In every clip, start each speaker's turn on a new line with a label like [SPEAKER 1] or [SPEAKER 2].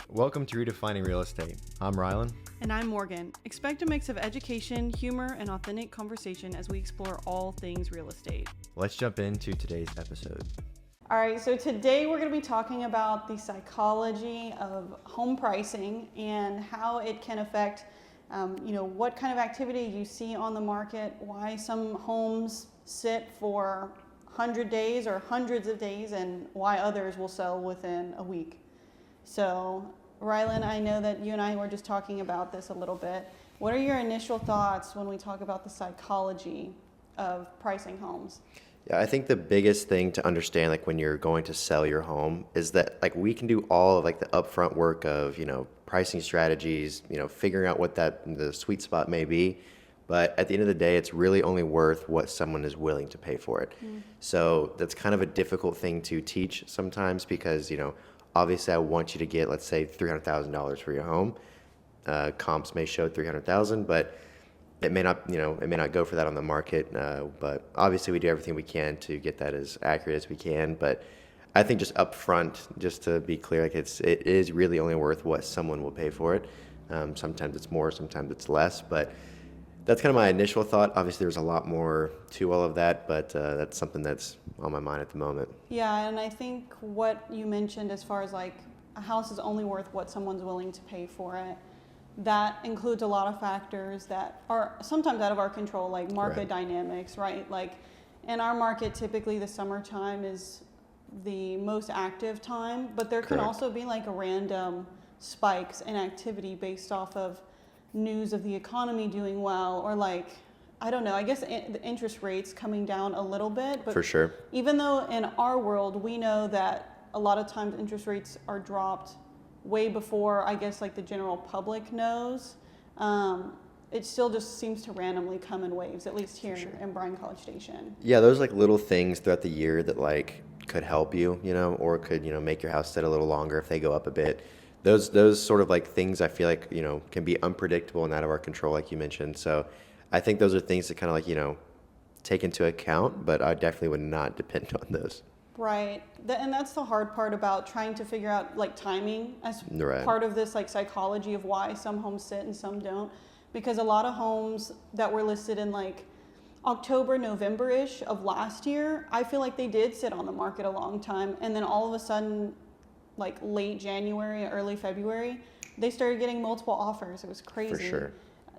[SPEAKER 1] Welcome to Redefining Real Estate. I'm Rylan.
[SPEAKER 2] And I'm Morgan. Expect a mix of education, humor, and authentic conversation as we explore all things real estate.
[SPEAKER 1] Let's jump into today's episode.
[SPEAKER 2] All right, so today we're going to be talking about the psychology of home pricing and how it can affect, what kind of activity you see on the market, why some homes sit for 100 days or hundreds of days, and why others will sell within a week. So, Rylan, I know that you and I were just talking about this a little bit. What are your initial thoughts when we talk about the psychology of pricing homes?
[SPEAKER 3] Yeah, I think the biggest thing to understand, like when you're going to sell your home, is that like we can do all of like the upfront work of, pricing strategies, figuring out what the sweet spot may be. But at the end of the day, it's really only worth what someone is willing to pay for it. So that's kind of a difficult thing to teach sometimes because, obviously I want you to get, let's say, $300,000 for your home. Comps may show $300,000, but it may not, go for that on the market. But obviously we do everything we can to get that as accurate as we can. But I think just up front, just to be clear, like it is really only worth what someone will pay for it. Sometimes it's more, sometimes it's less, but that's kind of my initial thought. Obviously, there's a lot more to all of that, but that's something that's on my mind at the moment.
[SPEAKER 2] Yeah, and I think what you mentioned as far as like a house is only worth what someone's willing to pay for it, that includes a lot of factors that are sometimes out of our control, like market dynamics, right? Like in our market, typically the summertime is the most active time, but there can also be like a random spikes in activity based off of news of the economy doing well, or like, I don't know, I guess the interest rates coming down a little bit. But
[SPEAKER 3] for sure. Even
[SPEAKER 2] though in our world, we know that a lot of times interest rates are dropped way before, I guess, like the general public knows, it still just seems to randomly come in waves, at least here in Bryan-College Station.
[SPEAKER 3] Yeah, those like little things throughout the year that like could help you, or could, make your house sit a little longer if they go up a bit. Those sort of like things I feel like, can be unpredictable and out of our control, like you mentioned. So I think those are things to kind of like, take into account, but I definitely would not depend on those.
[SPEAKER 2] Right. And that's the hard part about trying to figure out like timing as part of this like psychology of why some homes sit and some don't. Because a lot of homes that were listed in like October, November-ish of last year, I feel like they did sit on the market a long time. And then all of a sudden, like late January, early February, they started getting multiple offers. It was crazy.
[SPEAKER 3] For sure.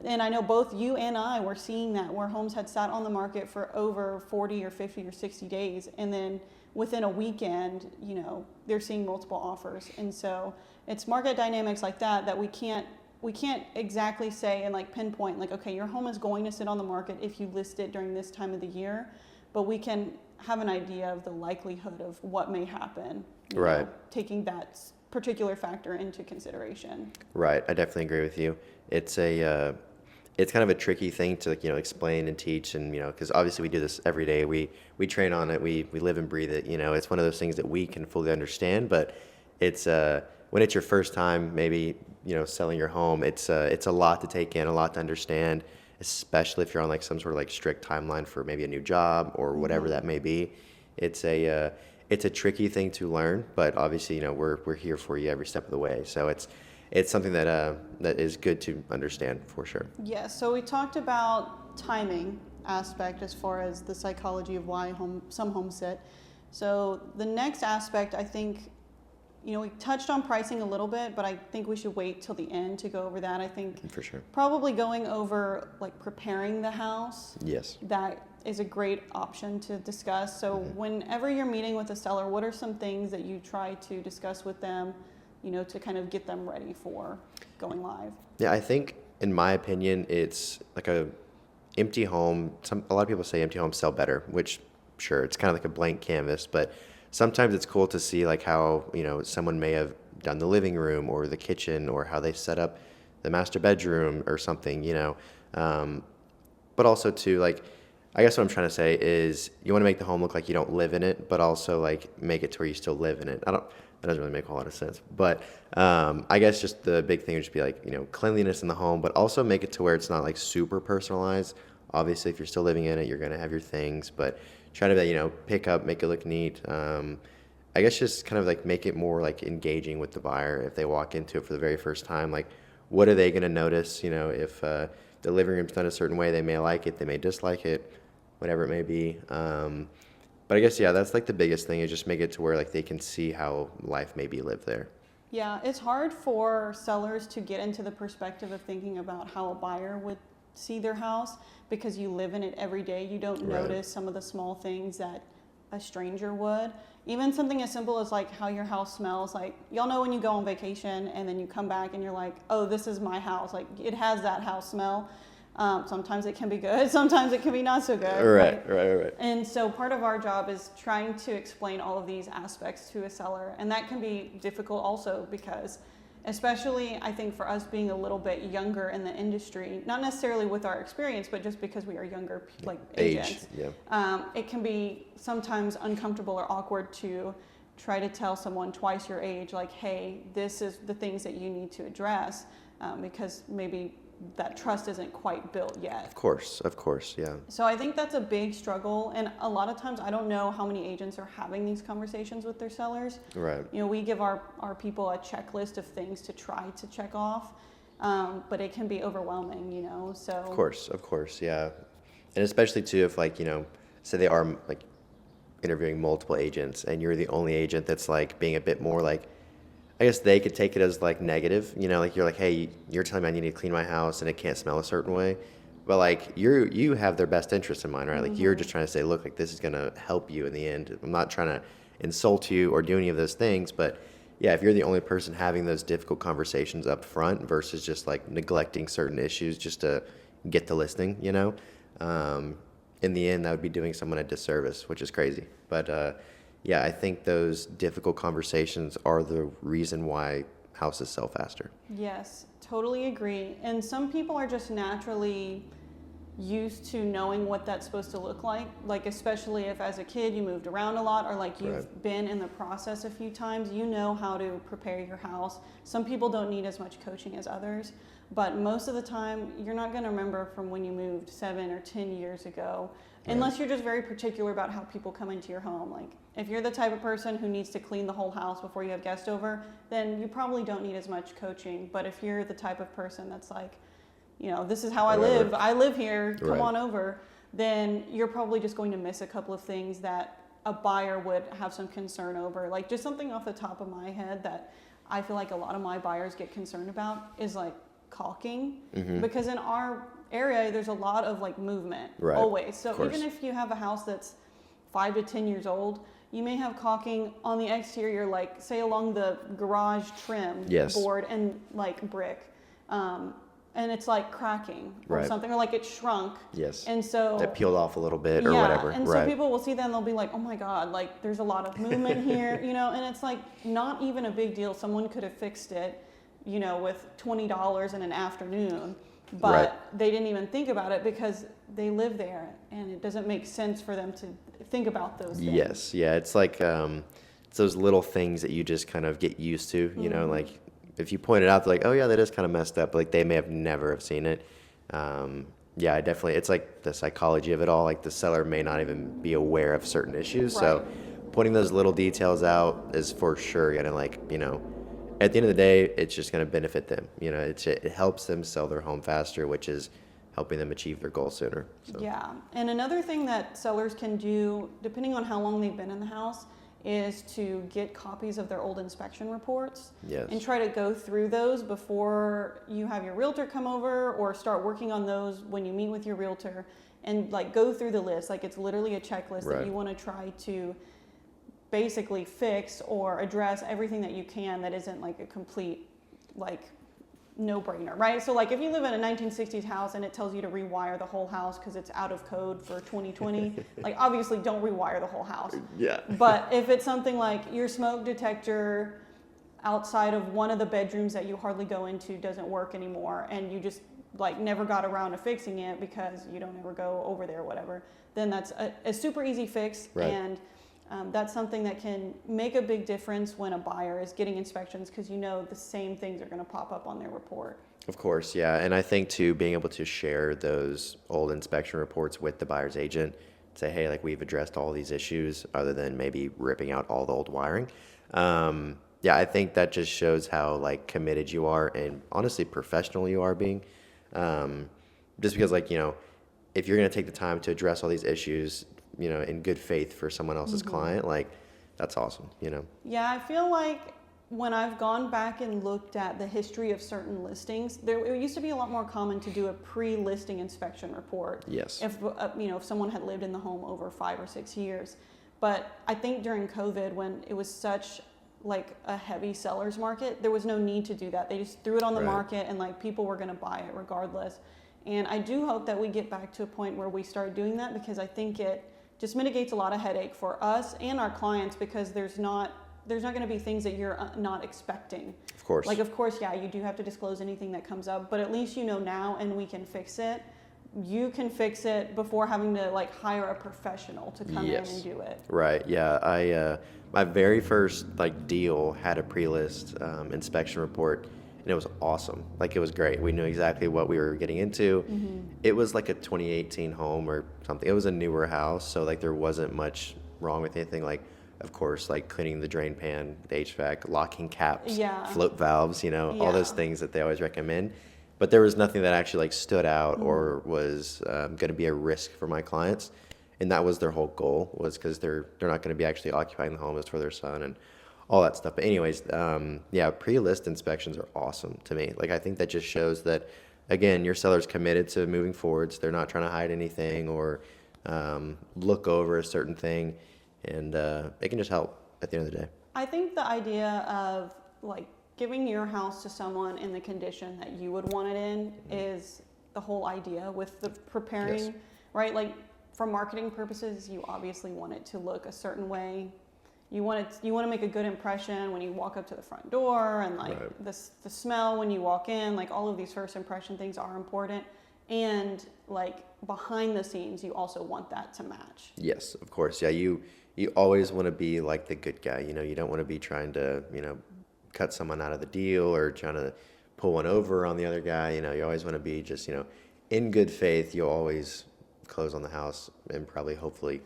[SPEAKER 2] And I know both you and I were seeing that, where homes had sat on the market for over 40 or 50 or 60 days. And then within a weekend, they're seeing multiple offers. And so it's market dynamics like that we can't exactly say and like pinpoint like, okay, your home is going to sit on the market if you list it during this time of the year, but we can have an idea of the likelihood of what may happen, taking that particular factor into consideration.
[SPEAKER 3] Right. I definitely agree with you. It's it's kind of a tricky thing to explain and teach, and because obviously we do this every day. We train on it. We live and breathe it. It's one of those things that we can fully understand, but it's when it's your first time maybe selling your home, it's a lot to take in, a lot to understand, especially if you're on like some sort of like strict timeline for maybe a new job or whatever that may be. It's a tricky thing to learn, but obviously we're here for you every step of the way. So it's something that is good to understand for sure.
[SPEAKER 2] Yeah. So we talked about timing aspect as far as the psychology of why some homes sit. So the next aspect, I think, we touched on pricing a little bit, but I think we should wait till the end to go over that. I think
[SPEAKER 3] for sure
[SPEAKER 2] probably going over like preparing the house.
[SPEAKER 3] Yes.
[SPEAKER 2] That is a great option to discuss. So whenever you're meeting with a seller, what are some things that you try to discuss with them, to kind of get them ready for going live?
[SPEAKER 3] Yeah, I think in my opinion, it's like a empty home. A lot of people say empty homes sell better, which sure, it's kind of like a blank canvas, but sometimes it's cool to see like how, someone may have done the living room or the kitchen or how they set up the master bedroom or something, but also too, like, I guess what I'm trying to say is you want to make the home look like you don't live in it, but also like make it to where you still live in it. That doesn't really make a whole lot of sense, but I guess just the big thing would just be like, cleanliness in the home, but also make it to where it's not like super personalized. Obviously, if you're still living in it, you're going to have your things, but try to, pick up, make it look neat. I guess just kind of like make it more like engaging with the buyer if they walk into it for the very first time. Like, what are they going to notice? You know, if the living room's done a certain way, they may like it, they may dislike it, whatever it may be. But I guess, yeah, that's like the biggest thing is just make it to where like they can see how life may be lived there.
[SPEAKER 2] Yeah, it's hard for sellers to get into the perspective of thinking about how a buyer would see their house because you live in it every day. You don't
[SPEAKER 3] Right.
[SPEAKER 2] notice some of the small things that a stranger would. Even something as simple as like how your house smells. Like, y'all know when you go on vacation and then you come back and you're like, oh, this is my house. Like, it has that house smell. Sometimes it can be good, sometimes it can be not so good.
[SPEAKER 3] Right.
[SPEAKER 2] And so part of our job is trying to explain all of these aspects to a seller. And that can be difficult also because, especially I think for us being a little bit younger in the industry, not necessarily with our experience, but just because we are younger, like agents,
[SPEAKER 3] Yeah.
[SPEAKER 2] it can be sometimes uncomfortable or awkward to try to tell someone twice your age, like, hey, this is the things that you need to address, because maybe that trust isn't quite built yet.
[SPEAKER 3] Of course, yeah.
[SPEAKER 2] So I think that's a big struggle, and a lot of times I don't know how many agents are having these conversations with their sellers.
[SPEAKER 3] Right.
[SPEAKER 2] You know, we give our people a checklist of things to try to check off, but it can be overwhelming, you know, so.
[SPEAKER 3] Of course, yeah. And especially too if like, you know, say they are like interviewing multiple agents and you're the only agent that's like being a bit more like, I guess they could take it as like negative, you know, like you're like, hey, you're telling me I need to clean my house and it can't smell a certain way. But like you have their best interest in mind, right? Like you're just trying to say, look, like this is going to help you in the end. I'm not trying to insult you or do any of those things. But yeah, if you're the only person having those difficult conversations up front versus just like neglecting certain issues just to get the listing, you know, in the end, that would be doing someone a disservice, which is crazy. But yeah, I think those difficult conversations are the reason why houses sell faster.
[SPEAKER 2] Yes, totally agree. And some people are just naturally used to knowing what that's supposed to look like especially if as a kid you moved around a lot or like you've been in the process a few times, you know how to prepare your house. Some people don't need as much coaching as others, but most of the time you're not going to remember from when you moved 7 or 10 years ago, unless you're just very particular about how people come into your home. Like if you're the type of person who needs to clean the whole house before you have guests over, then you probably don't need as much coaching. But if you're the type of person that's like, you know, this is how I live here, come on over, then you're probably just going to miss a couple of things that a buyer would have some concern over. Like just something off the top of my head that I feel like a lot of my buyers get concerned about is like caulking, because in our area there's a lot of like movement always. So even if you have a house that's 5 to 10 years old, you may have caulking on the exterior, like say along the garage trim board and like brick. And it's like cracking or something, or like it shrunk. And so
[SPEAKER 3] it peeled off a little bit or whatever.
[SPEAKER 2] And so people will see that and they'll be like, oh my God, like there's a lot of movement here, you know, and it's like not even a big deal. Someone could have fixed it, you know, with $20 in an afternoon, but they didn't even think about it because they live there and it doesn't make sense for them to think about those things.
[SPEAKER 3] Yes. Yeah. It's like, it's those little things that you just kind of get used to, you know, like, if you point it out, they're like, oh yeah, that is kind of messed up. Like they may have never have seen it. Yeah, I definitely, it's like the psychology of it all. Like the seller may not even be aware of certain issues. So pointing those little details out is for sure going to like, you know, at the end of the day, it's just going to benefit them. You know, it helps them sell their home faster, which is helping them achieve their goal sooner. So.
[SPEAKER 2] Yeah. And another thing that sellers can do, depending on how long they've been in the house, is to get copies of their old inspection reports and try to go through those before you have your realtor come over, or start working on those when you meet with your realtor, and like go through the list. Like it's literally a checklist that you want to try to basically fix or address everything that you can that isn't like a complete like no-brainer, right? So like if you live in a 1960s house and it tells you to rewire the whole house because it's out of code for 2020, like obviously don't rewire the whole house.
[SPEAKER 3] Yeah.
[SPEAKER 2] But if it's something like your smoke detector outside of one of the bedrooms that you hardly go into doesn't work anymore, and you just like never got around to fixing it because you don't ever go over there or whatever, then that's a super easy fix. And that's something that can make a big difference when a buyer is getting inspections, because you know the same things are going to pop up on their report.
[SPEAKER 3] Of course, yeah. And I think too, being able to share those old inspection reports with the buyer's agent say, hey, like we've addressed all these issues other than maybe ripping out all the old wiring. Yeah, I think that just shows how like committed you are and honestly professional you are being. Just because like, if you're going to take the time to address all these issues, in good faith for someone else's client, like that's awesome.
[SPEAKER 2] Yeah, I feel like when I've gone back and looked at the history of certain listings, it used to be a lot more common to do a pre-listing inspection report.
[SPEAKER 3] Yes.
[SPEAKER 2] If someone had lived in the home over 5 or 6 years. But I think during COVID, when it was such like a heavy seller's market, there was no need to do that. They just threw it on the market and like people were going to buy it regardless. And I do hope that we get back to a point where we start doing that, because I think it just mitigates a lot of headache for us and our clients, because there's not going to be things that you're not expecting.
[SPEAKER 3] Of course.
[SPEAKER 2] Like, of course, yeah, you do have to disclose anything that comes up, but at least now and we can fix it. You can fix it before having to like hire a professional to come in and do it.
[SPEAKER 3] Right. Yeah. My very first like deal had a pre-list inspection report, and it was awesome. Like it was great. We knew exactly what we were getting into. It was like a 2018 home or something. It was a newer house, so like there wasn't much wrong with anything. Like, of course, like cleaning the drain pan, the HVAC, locking caps, float valves, all those things that they always recommend. But there was nothing that actually like stood out or was going to be a risk for my clients. And that was their whole goal, was because they're not going to be actually occupying the home. It's for their son and all that stuff. But anyways, pre-list inspections are awesome to me. Like I think that just shows that, again, your seller's committed to moving forwards. They're not trying to hide anything or look over a certain thing. And it can just help at the end of the day.
[SPEAKER 2] I think the idea of like giving your house to someone in the condition that you would want it in is the whole idea with the preparing, right? Like for marketing purposes, you obviously want it to look a certain way. You want to make a good impression when you walk up to the front door, and like the smell when you walk in, like all of these first impression things are important. And like behind the scenes, you also want that to match.
[SPEAKER 3] Yes, of course. Yeah, you always want to be like the good guy. You don't want to be trying to, cut someone out of the deal or trying to pull one over on the other guy. You always want to be just, in good faith. You'll always close on the house and probably hopefully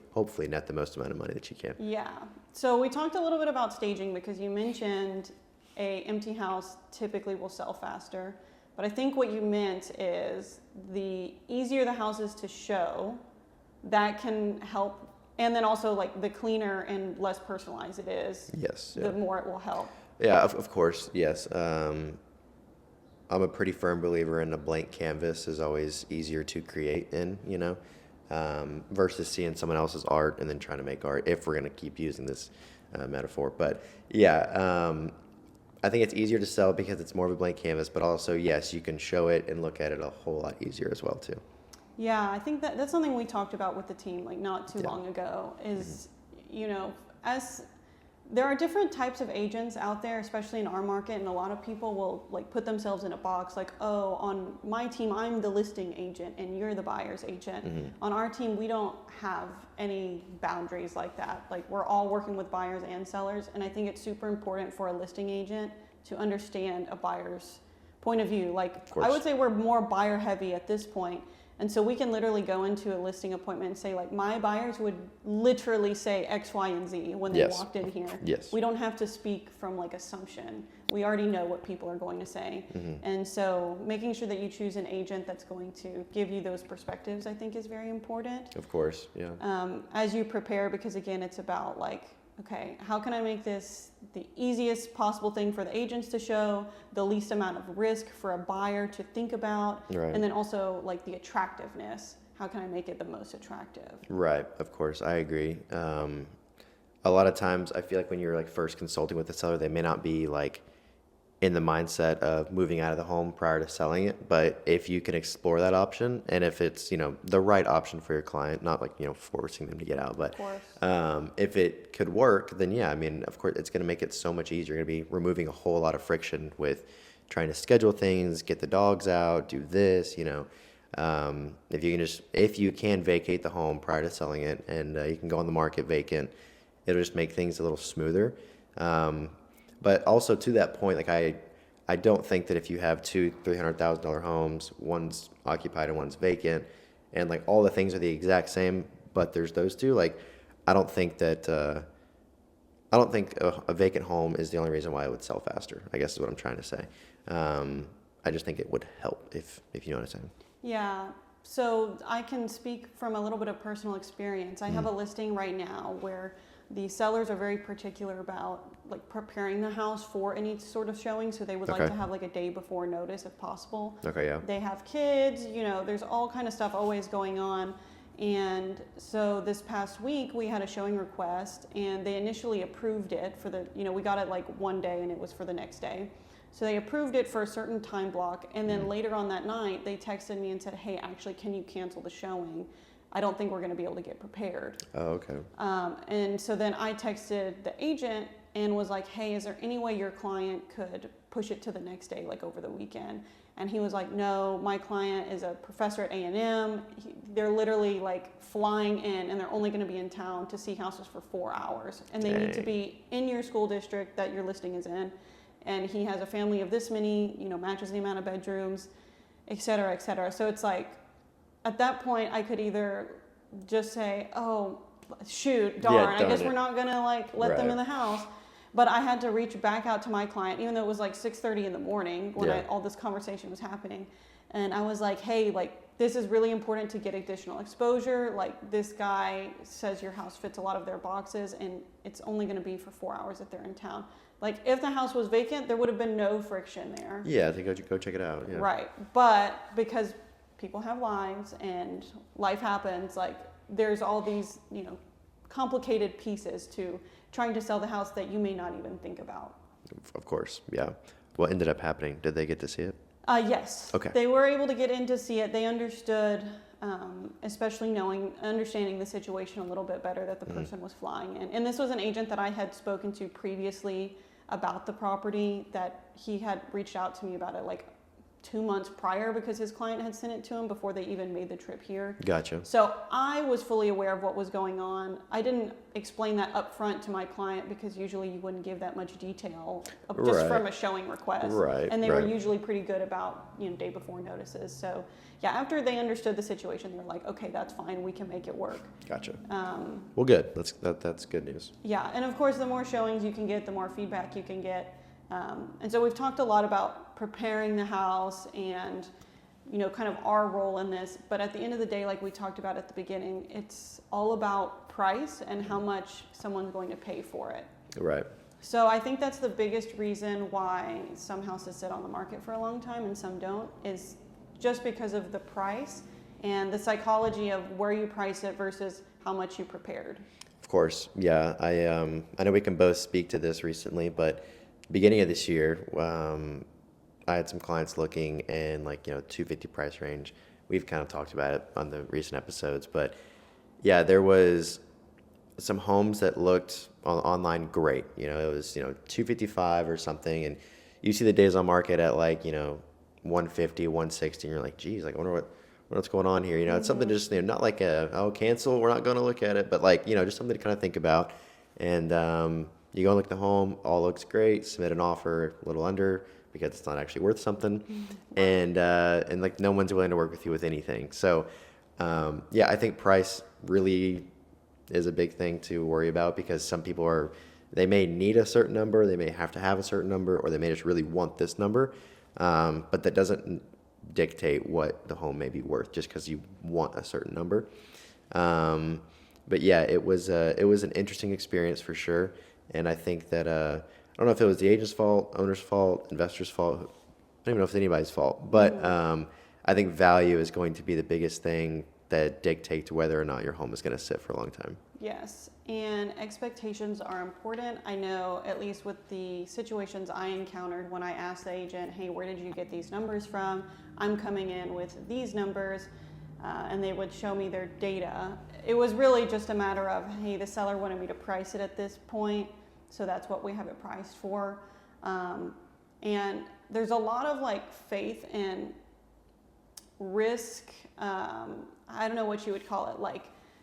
[SPEAKER 3] net the most amount of money that you can.
[SPEAKER 2] Yeah. So we talked a little bit about staging, because you mentioned a empty house typically will sell faster. But I think what you meant is the easier the house is to show, that can help. And then also like the cleaner and less personalized it is, the more it will help.
[SPEAKER 3] Yeah, of course, yes. I'm a pretty firm believer in a blank canvas is always easier to create in, versus seeing someone else's art and then trying to make art, if we're going to keep using this metaphor. But I think it's easier to sell because it's more of a blank canvas, but also, yes, you can show it and look at it a whole lot easier as well, too.
[SPEAKER 2] Yeah, I think that's something we talked about with the team, like not too long ago, is, as there are different types of agents out there, especially in our market, and a lot of people will like put themselves in a box like, oh, on my team, I'm the listing agent and you're the buyer's agent. On our team, we don't have any boundaries like that. Like we're all working with buyers and sellers. And I think it's super important for a listing agent to understand a buyer's point of view. Like I would say we're more buyer heavy at this point. And so we can literally go into a listing appointment and say, like, my buyers would literally say X, Y, and Z when they walked in here.
[SPEAKER 3] Yes.
[SPEAKER 2] We don't have to speak from, like, assumption. We already know what people are going to say. And so making sure that you choose an agent that's going to give you those perspectives, I think, is very important.
[SPEAKER 3] Of course, yeah.
[SPEAKER 2] As you prepare, because, again, it's about, like, okay, how can I make this the easiest possible thing for the agents to show, the least amount of risk for a buyer to think about, and then also like the attractiveness. How can I make it the most attractive?
[SPEAKER 3] Right, of course, I agree. A lot of times I feel like when you're like first consulting with the seller, they may not be like in the mindset of moving out of the home prior to selling it. But if you can explore that option, and if it's, the right option for your client, not like, forcing them to get out, but if it could work, then yeah, I mean, of course, it's going to make it so much easier. You're going to be removing a whole lot of friction with trying to schedule things, get the dogs out, do this, if you can vacate the home prior to selling it, and you can go on the market vacant, it'll just make things a little smoother. But also to that point, like I don't think that if you have $200,000-$300,000 homes, one's occupied and one's vacant, and like all the things are the exact same, but there's those two. Like, I don't think that I don't think a vacant home is the only reason why it would sell faster, I guess is what I'm trying to say. I just think it would help if you know what I'm saying.
[SPEAKER 2] Yeah. So I can speak from a little bit of personal experience. I have a listing right now where the sellers are very particular about like preparing the house for any sort of showing. So they would like to have like a day before notice if possible.
[SPEAKER 3] Okay, yeah.
[SPEAKER 2] They have kids, you know, there's all kind of stuff always going on. And so this past week we had a showing request and they initially approved it for the, you know, we got it like one day and it was for the next day. So they approved it for a certain time block. And then later on that night, they texted me and said, hey, actually, can you cancel the showing? I don't think we're going to be able to get prepared.
[SPEAKER 3] Oh, okay.
[SPEAKER 2] And so then I texted the agent and was like, hey, is there any way your client could push it to the next day, like over the weekend? And he was like, no, my client is a professor at A&M. They're literally like flying in and they're only going to be in town to see houses for 4 hours. And they need to be in your school district that your listing is in. And he has a family of this many, you know, matches the amount of bedrooms, et cetera, et cetera. So it's like, at that point, I could either just say, oh, shoot, darn, I guess we're not going to like let them in the house. But I had to reach back out to my client, even though it was like 6:30 in the morning when all this conversation was happening. And I was like, hey, like, this is really important to get additional exposure. Like, this guy says your house fits a lot of their boxes and it's only going to be for 4 hours if they're in town. Like, if the house was vacant, there would have been no friction there.
[SPEAKER 3] Yeah, to go check it out. Yeah.
[SPEAKER 2] Right. But because people have lives and life happens, like, there's all these, you know, complicated pieces to trying to sell the house that you may not even think about.
[SPEAKER 3] Of course, yeah. What ended up happening? Did they get to see it?
[SPEAKER 2] Yes.
[SPEAKER 3] Okay.
[SPEAKER 2] They were able to get in to see it. They understood, especially understanding the situation a little bit better that the person was flying in. And this was an agent that I had spoken to previously about the property, that he had reached out to me about it like 2 months prior because his client had sent it to him before they even made the trip here.
[SPEAKER 3] Gotcha.
[SPEAKER 2] So I was fully aware of what was going on. I didn't explain that up front to my client because usually you wouldn't give that much detail just from a showing request.
[SPEAKER 3] Right.
[SPEAKER 2] And they were usually pretty good about, you know, day before notices. So yeah, after they understood the situation, they were like, okay, that's fine. We can make it work.
[SPEAKER 3] Gotcha. Well, good. That's good news.
[SPEAKER 2] Yeah. And of course, the more showings you can get, the more feedback you can get. And so we've talked a lot about preparing the house and, you know, kind of our role in this. But at the end of the day, like we talked about at the beginning, it's all about price and how much someone's going to pay for it.
[SPEAKER 3] Right.
[SPEAKER 2] So I think that's the biggest reason why some houses sit on the market for a long time and some don't, is just because of the price and the psychology of where you price it versus how much you prepared.
[SPEAKER 3] Of course. Yeah. I know we can both speak to this recently, but beginning of this year, I had some clients looking in like, you know, 250 price range. We've kind of talked about it on the recent episodes, but yeah, there was some homes that looked online great. You know, it was, you know, 255 or something, and you see the days on market at like, you know, 150, 160, and you're like, geez, like I wonder what's going on here. You know, it's something just, you know, not like cancel, we're not going to look at it, but like, you know, just something to kind of think about. And you go and look at the home, all looks great, submit an offer a little under because it's not actually worth something, and like no one's willing to work with you with anything. So yeah, I think price really is a big thing to worry about because some people they may need a certain number, they may have to have a certain number, or they may just really want this number, but that doesn't dictate what the home may be worth just because you want a certain number. But yeah, it was an interesting experience for sure. And I think that, I don't know if it was the agent's fault, owner's fault, investor's fault. I don't even know if it's anybody's fault. But I think value is going to be the biggest thing that dictates whether or not your home is going to sit for a long time.
[SPEAKER 2] Yes, and expectations are important. I know, at least with the situations I encountered when I asked the agent, hey, where did you get these numbers from? I'm coming in with these numbers, and they would show me their data. It was really just a matter of, hey, the seller wanted me to price it at this point, so that's what we have it priced for. And there's a lot of like faith and risk, I don't know what you would call it, like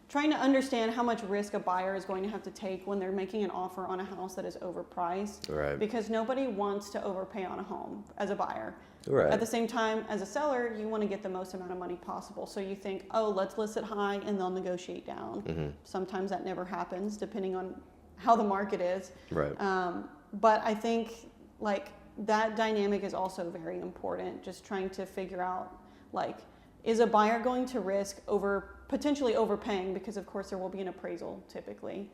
[SPEAKER 2] trying to understand how much risk a buyer is going to have to take when they're making an offer on a house that is overpriced.
[SPEAKER 3] Right.
[SPEAKER 2] Because nobody wants to overpay on a home as a buyer.
[SPEAKER 3] Right.
[SPEAKER 2] At the same time, as a seller, you want to get the most amount of money possible. So you think, oh, let's list it high and they'll negotiate down.
[SPEAKER 3] Mm-hmm.
[SPEAKER 2] Sometimes that never happens, depending on how the market is.
[SPEAKER 3] Right.
[SPEAKER 2] But I think like that dynamic is also very important. Just trying to figure out, like, is a buyer going to risk potentially overpaying, because of course there will be an appraisal typically,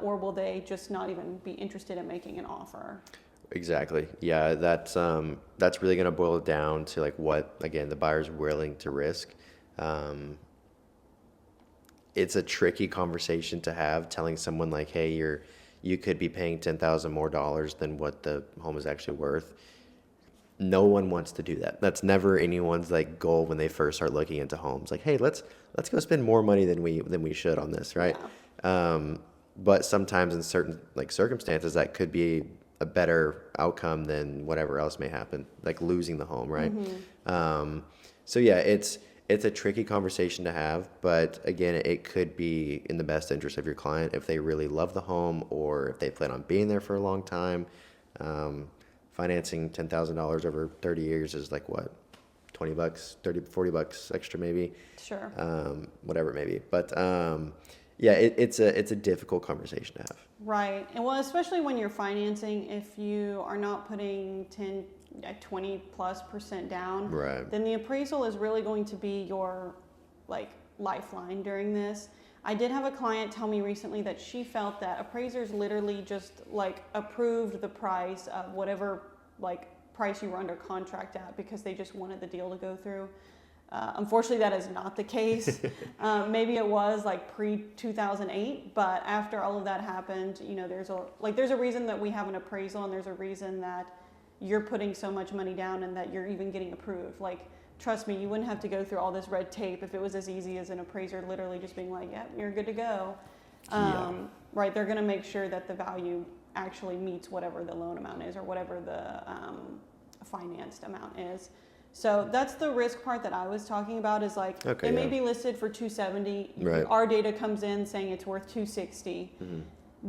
[SPEAKER 2] or will they just not even be interested in making an offer?
[SPEAKER 3] Exactly. Yeah, that's really going to boil it down to like what, again, the buyer's willing to risk. It's a tricky conversation to have, telling someone like, hey, you could be paying $10,000 more than what the home is actually worth. No one wants to do that. That's never anyone's like goal when they first start looking into homes. Like, hey, let's go spend more money than we should on this, right?
[SPEAKER 2] Yeah.
[SPEAKER 3] But sometimes in certain like circumstances, that could be a better outcome than whatever else may happen, like losing the home, right?
[SPEAKER 2] Mm-hmm.
[SPEAKER 3] So yeah, it's a tricky conversation to have, but again, it could be in the best interest of your client if they really love the home or if they plan on being there for a long time. Financing $10,000 over 30 years is like what, $20, $30, $40 extra maybe.
[SPEAKER 2] Sure.
[SPEAKER 3] Whatever it may be. But yeah, it's a difficult conversation to have.
[SPEAKER 2] Right. And well, especially when you're financing, if you are not putting 20+% down,
[SPEAKER 3] Right.
[SPEAKER 2] then the appraisal is really going to be your like lifeline during this. I did have a client tell me recently that she felt that appraisers literally just like approved the price of whatever like price you were under contract at because they just wanted the deal to go through. Unfortunately, that is not the case. Maybe it was like pre-2008, but after all of that happened, you know, there's a reason that we have an appraisal, and there's a reason that you're putting so much money down and that you're even getting approved. Like, trust me, you wouldn't have to go through all this red tape if it was as easy as an appraiser literally just being like, "Yep, you're good to go." Right? They're going to make sure that the value actually meets whatever the loan amount is or whatever the financed amount is. So that's the risk part that I was talking about, is like,
[SPEAKER 3] Okay,
[SPEAKER 2] it may
[SPEAKER 3] yeah.
[SPEAKER 2] be listed for $270.
[SPEAKER 3] Right.
[SPEAKER 2] Our data comes in saying it's worth $260.
[SPEAKER 3] Mm-hmm.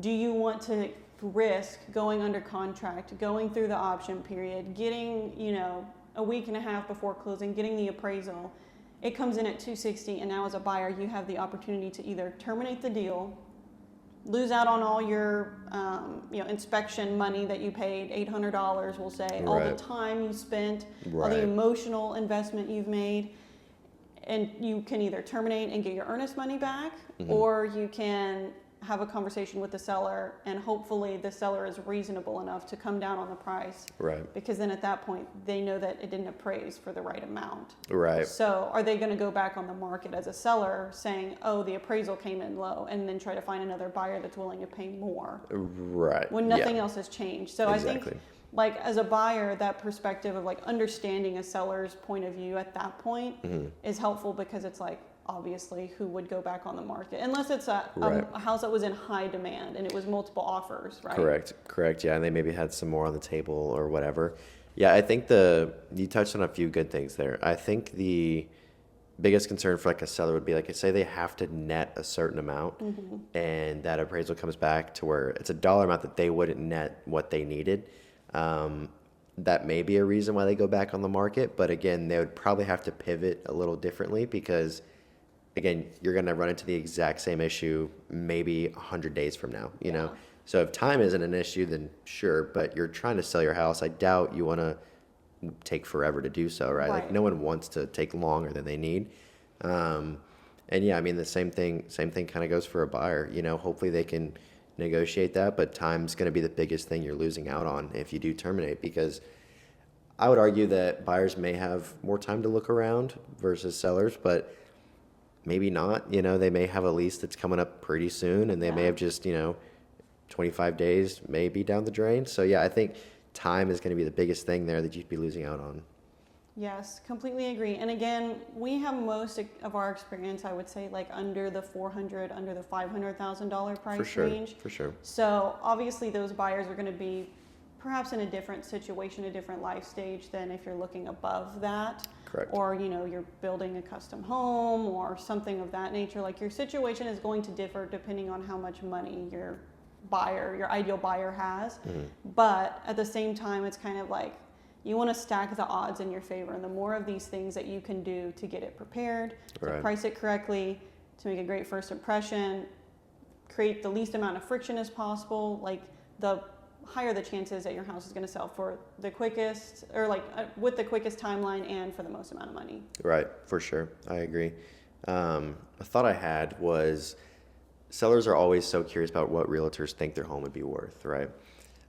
[SPEAKER 2] Do you want to risk going under contract, going through the option period, getting, you know, a week and a half before closing, getting the appraisal? It comes in at $260, and now as a buyer, you have the opportunity to either terminate the deal, lose out on all your inspection money that you paid, $800, we'll say, all the
[SPEAKER 3] Right.
[SPEAKER 2] time you spent, all
[SPEAKER 3] Right.
[SPEAKER 2] the emotional investment you've made, and you can either terminate and get your earnest money back,
[SPEAKER 3] Mm-hmm.
[SPEAKER 2] or you can have a conversation with the seller, and hopefully the seller is reasonable enough to come down on the price.
[SPEAKER 3] Right.
[SPEAKER 2] Because then at that point, they know that it didn't appraise for the right amount.
[SPEAKER 3] Right.
[SPEAKER 2] So are they going to go back on the market as a seller saying, oh, the appraisal came in low, and then try to find another buyer that's willing to pay more
[SPEAKER 3] Right.
[SPEAKER 2] when nothing
[SPEAKER 3] Yeah.
[SPEAKER 2] else has changed? So I
[SPEAKER 3] Exactly.
[SPEAKER 2] think, like, as a buyer, that perspective of like understanding a seller's point of view at that point
[SPEAKER 3] Mm-hmm.
[SPEAKER 2] is helpful, because it's like, obviously, who would go back on the market unless it's
[SPEAKER 3] Right.
[SPEAKER 2] a house that was in high demand and it was multiple offers, right?
[SPEAKER 3] Correct. Yeah, and they maybe had some more on the table or whatever. Yeah, I think you touched on a few good things there. I think the biggest concern for like a seller would be like, say they have to net a certain amount,
[SPEAKER 2] Mm-hmm.
[SPEAKER 3] and that appraisal comes back to where it's a dollar amount that they wouldn't net what they needed. That may be a reason why they go back on the market, but again, they would probably have to pivot a little differently, because again, you're going to run into the exact same issue maybe 100 days from now, you know?
[SPEAKER 2] Yeah.
[SPEAKER 3] So if time isn't an issue, then sure, but you're trying to sell your house. I doubt you want to take forever to do so, right? Like,
[SPEAKER 2] Right.
[SPEAKER 3] no one wants to take longer than they need. And yeah, I mean, the same thing kind of goes for a buyer, you know, hopefully they can negotiate that, but time's going to be the biggest thing you're losing out on if you do terminate, because I would argue that buyers may have more time to look around versus sellers, but maybe not. You know, they may have a lease that's coming up pretty soon, and they may
[SPEAKER 2] Yeah.
[SPEAKER 3] have just, 25 days maybe down the drain. So yeah, I think time is going to be the biggest thing there that you'd be losing out on.
[SPEAKER 2] Yes, completely agree. And again, we have most of our experience, I would say, like under the under the $500,000 price
[SPEAKER 3] For sure.
[SPEAKER 2] range.
[SPEAKER 3] For sure.
[SPEAKER 2] So obviously those buyers are going to be perhaps in a different situation, a different life stage than if you're looking above that.
[SPEAKER 3] Correct.
[SPEAKER 2] Or, you're building a custom home or something of that nature. Like, your situation is going to differ depending on how much money your ideal buyer has. But at the same time, it's kind of like you want to stack the odds in your favor. And the more of these things that you can do to get it prepared, to price it correctly, to make a great first impression, create the least amount of friction as possible, like, the higher the chances that your house is going to sell for the quickest, or with the quickest timeline and for the most amount of money.
[SPEAKER 3] Right, for sure. I agree. A thought I had was sellers are always so curious about what realtors think their home would be worth, right?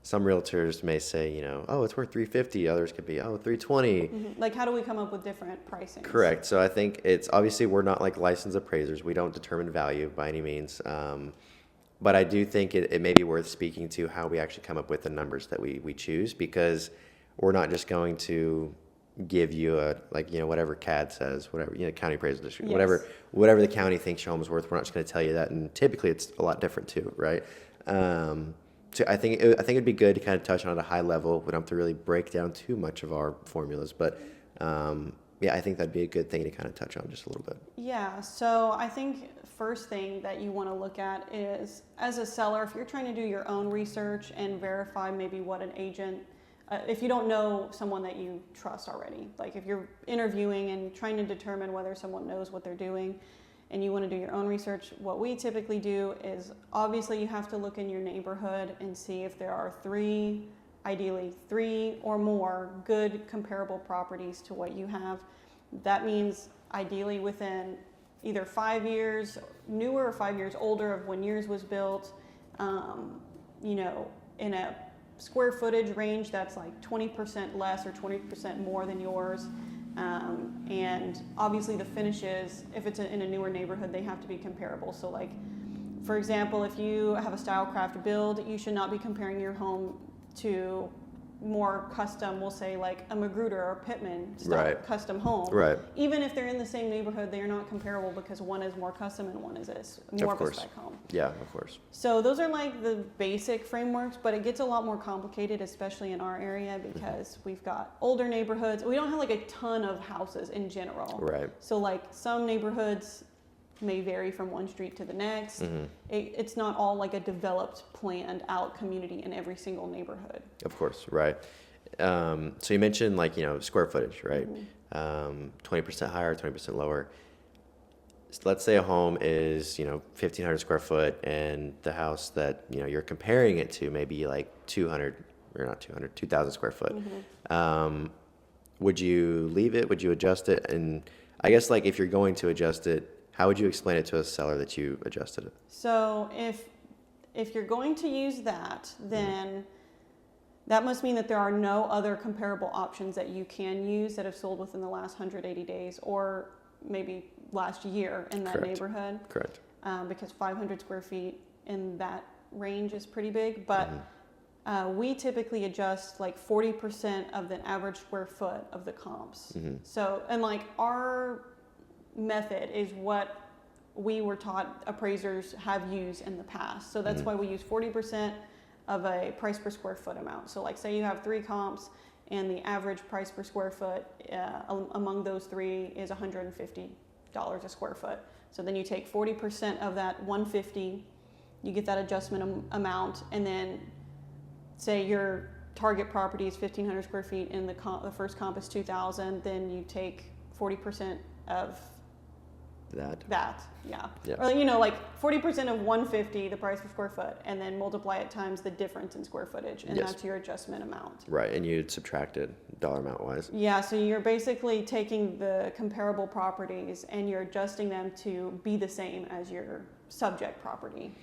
[SPEAKER 3] Some realtors may say, oh, it's worth $350. Others could be, oh, $320.
[SPEAKER 2] Like, how do we come up with different pricing?
[SPEAKER 3] Correct. So I think it's obviously we're not like licensed appraisers. We don't determine value by any means. But I do think it may be worth speaking to how we actually come up with the numbers that we choose, because we're not just going to give you whatever CAD says, whatever, county appraisal district,
[SPEAKER 2] Yes.
[SPEAKER 3] whatever the county thinks your home is worth. We're not just going to tell you that. And typically it's a lot different too, right? So I think it'd be good to kind of touch on it at a high level. We don't have to really break down too much of our formulas, but I think that'd be a good thing to kind of touch on just a little bit.
[SPEAKER 2] Yeah, so I think first thing that you want to look at is, as a seller, if you're trying to do your own research and verify maybe what an agent, if you don't know someone that you trust already, like if you're interviewing and trying to determine whether someone knows what they're doing and you want to do your own research, what we typically do is, obviously you have to look in your neighborhood and see if there are ideally three or more good comparable properties to what you have. That means ideally within either 5 years newer or 5 years older of when yours was built, in a square footage range that's like 20% less or 20% more than yours. And obviously the finishes, if it's in a newer neighborhood, they have to be comparable. So, like, for example, if you have a Stylecraft build, you should not be comparing your home to more custom, we'll say like a Magruder or Pittman style custom home.
[SPEAKER 3] Right.
[SPEAKER 2] Even if they're in the same neighborhood, they are not comparable because one is more custom and one is more of a spec home.
[SPEAKER 3] Yeah, of course.
[SPEAKER 2] So those are like the basic frameworks, but it gets a lot more complicated, especially in our area, because we've got older neighborhoods. We don't have like a ton of houses in general.
[SPEAKER 3] Right.
[SPEAKER 2] So like some neighborhoods may vary from one street to the next. It's not all like a developed, planned out community in every single neighborhood.
[SPEAKER 3] Of course, right. So you mentioned square footage, right? 20% higher, 20% lower. Let's say a home is 1,500 square foot, and the house that you're comparing it to may be like 2,000 square foot. Would you leave it? Would you adjust it? And I guess if you're going to adjust it, how would you explain it to a seller that you adjusted it?
[SPEAKER 2] So if you're going to use that, then that must mean that there are no other comparable options that you can use that have sold within the last 180 days or maybe last year in that neighborhood.
[SPEAKER 3] Correct.
[SPEAKER 2] Because 500 square feet in that range is pretty big. But we typically adjust like 40% of the average square foot of the comps. So, and our method is what we were taught appraisers have used in the past. So that's why we use 40% of a price per square foot amount. So say you have 3 comps and the average price per square foot among those 3 is $150 a square foot. So then you take 40% of that $150, you get that adjustment amount, and then say your target property is 1,500 square feet and the first comp is 2,000, then you take 40% of that, yeah. Or 40% of 150, the price per square foot, and then multiply it times the difference in square footage, and that's your adjustment amount.
[SPEAKER 3] Right, and you'd subtract it dollar amount wise.
[SPEAKER 2] Yeah, so you're basically taking the comparable properties and you're adjusting them to be the same as your subject property.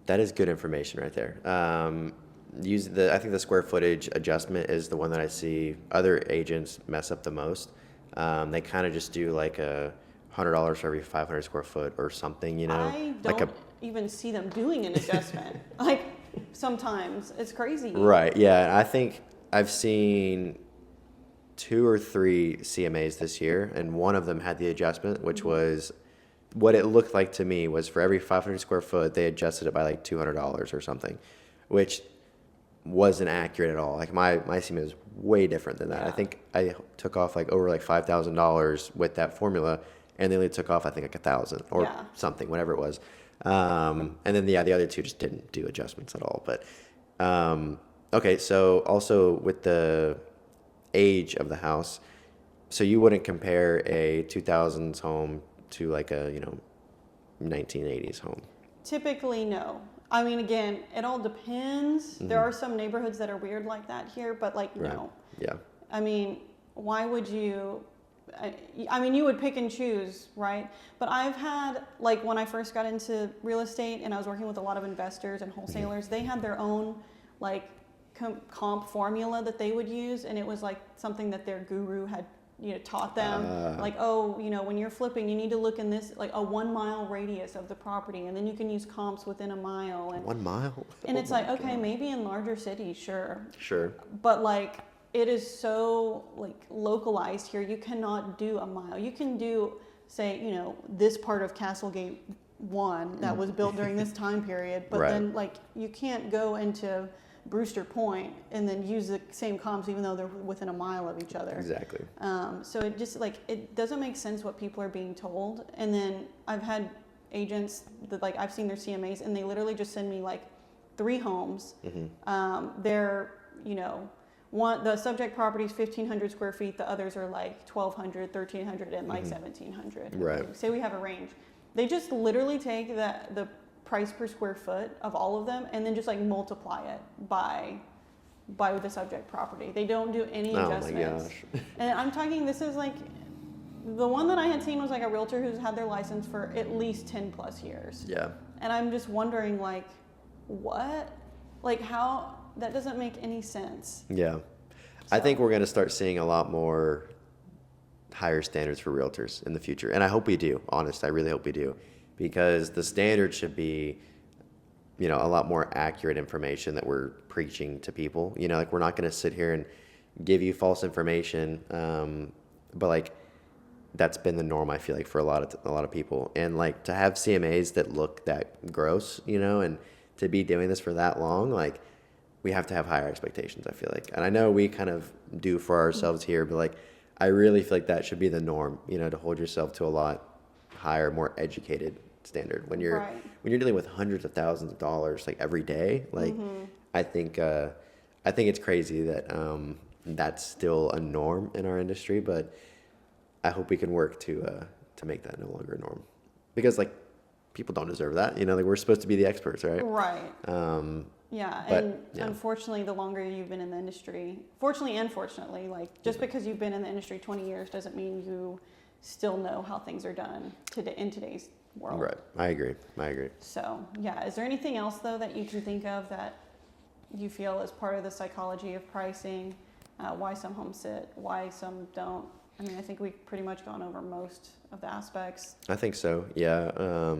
[SPEAKER 3] That is good information right there. I think the square footage adjustment is the one that I see other agents mess up the most. They kind of just do like a $100 for every 500 square foot or something,
[SPEAKER 2] I don't even see them doing an adjustment. Sometimes it's crazy.
[SPEAKER 3] Right. Yeah. I think I've seen 2 or 3 CMAs this year, and one of them had the adjustment, which was what it looked like to me was for every 500 square foot, they adjusted it by like $200 or something, which wasn't accurate at all. Like my CMA was way different than that.
[SPEAKER 2] Yeah.
[SPEAKER 3] I think I took off like over like $5,000 with that formula, and they only took off I think like 1,000 or
[SPEAKER 2] Yeah.
[SPEAKER 3] something, whatever it was. And then the other two just didn't do adjustments at all. But okay, so also with the age of the house, so you wouldn't compare a 2000s home to like a 1980s home.
[SPEAKER 2] Typically, no. I mean, again, it all depends.
[SPEAKER 3] Mm-hmm.
[SPEAKER 2] There are some neighborhoods that are weird like that here, but like,
[SPEAKER 3] Right.
[SPEAKER 2] no.
[SPEAKER 3] Yeah.
[SPEAKER 2] I mean, why would you? I mean, you would pick and choose, right? But I've had, like, when I first got into real estate and I was working with a lot of investors and wholesalers, they had their own, like, comp formula that they would use, and it was like something that their guru had taught them, like, oh, when you're flipping, you need to look in this, like, a 1 mile radius of the property, and then you can use comps within a mile. And
[SPEAKER 3] 1 mile?
[SPEAKER 2] and
[SPEAKER 3] Oh
[SPEAKER 2] it's
[SPEAKER 3] my
[SPEAKER 2] like, okay,
[SPEAKER 3] God.
[SPEAKER 2] maybe in larger cities, sure,
[SPEAKER 3] But
[SPEAKER 2] like, it is so, like, localized here. You cannot do a mile. You can do, say, this part of Castlegate 1 that was built during this time period, but
[SPEAKER 3] Right.
[SPEAKER 2] then, like, you can't go into Brewster Point and then use the same comps even though they're within a mile of each other.
[SPEAKER 3] Exactly.
[SPEAKER 2] So it just, like, it doesn't make sense what people are being told. And then I've had agents that, like, I've seen their CMAs and they literally just send me like 3 homes. They're, the subject property is 1,500 square feet. The others are like 1,200, 1,300, and like 1,700.
[SPEAKER 3] Right.
[SPEAKER 2] Say we have a range. They just literally take the price per square foot of all of them and then just like multiply it by the subject property. They don't do any adjustments.
[SPEAKER 3] Oh my gosh.
[SPEAKER 2] And I'm talking, this is like, the one that I had seen was like a realtor who's had their license for at least 10 plus years.
[SPEAKER 3] Yeah.
[SPEAKER 2] And I'm just wondering, like, what? Like, how? That doesn't make any sense.
[SPEAKER 3] Yeah. I think we're going to start seeing a lot more higher standards for realtors in the future. And I hope we do, honest. I really hope we do. Because the standard should be, a lot more accurate information that we're preaching to people. Like, we're not going to sit here and give you false information. But like, that's been the norm, I feel like, for a lot of people. And like, to have CMAs that look that gross, and to be doing this for that long, like, we have to have higher expectations, I feel like. And I know we kind of do for ourselves here, but like, I really feel like that should be the norm, to hold yourself to a lot higher, more educated standard when you're
[SPEAKER 2] Right.
[SPEAKER 3] when you're dealing with hundreds of thousands of dollars like every day. Like, I think it's crazy that that's still a norm in our industry, but I hope we can work to make that no longer a norm, because like, people don't deserve that. Like, we're supposed to be the experts, right?
[SPEAKER 2] Right. Yeah,
[SPEAKER 3] But,
[SPEAKER 2] and
[SPEAKER 3] yeah.
[SPEAKER 2] unfortunately, the longer you've been in the industry, fortunately and fortunately, like, just because you've been in the industry 20 years doesn't mean you still know how things are done in today's world.
[SPEAKER 3] Right. I agree.
[SPEAKER 2] So, yeah. Is there anything else, though, that you can think of that you feel is part of the psychology of pricing? Why some homes sit, why some don't? I mean, I think we've pretty much gone over most of the aspects.
[SPEAKER 3] I think so. Yeah.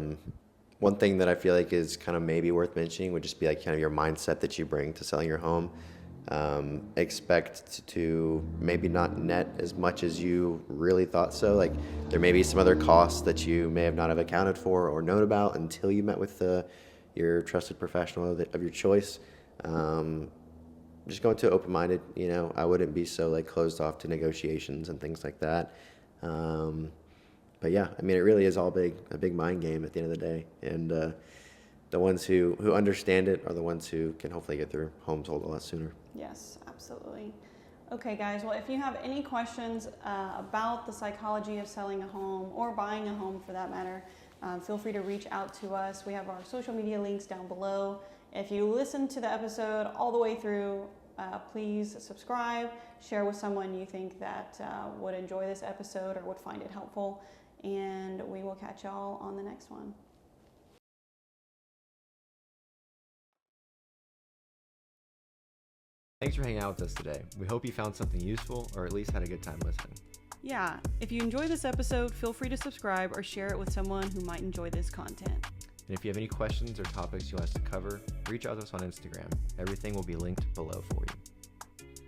[SPEAKER 3] One thing that I feel like is kind of maybe worth mentioning would just be like kind of your mindset that you bring to selling your home. Expect to maybe not net as much as you really thought so. Like, there may be some other costs that you may have not have accounted for or known about until you met with your trusted professional of your choice. Just go into it open-minded. I wouldn't be so like closed off to negotiations and things like that. But yeah, I mean, it really is all a big mind game at the end of the day. And the ones who understand it are the ones who can hopefully get their homes sold a lot sooner.
[SPEAKER 2] Yes, absolutely. Okay, guys. Well, if you have any questions about the psychology of selling a home or buying a home for that matter, feel free to reach out to us. We have our social media links down below. If you listen to the episode all the way through, please subscribe, share with someone you think that would enjoy this episode or would find it helpful, and we will catch y'all on the next one.
[SPEAKER 1] Thanks for hanging out with us today. We hope you found something useful or at least had a good time listening.
[SPEAKER 2] Yeah, if you enjoy this episode, feel free to subscribe or share it with someone who might enjoy this content.
[SPEAKER 1] And if you have any questions or topics you want us to cover, reach out to us on Instagram. Everything will be linked below for you.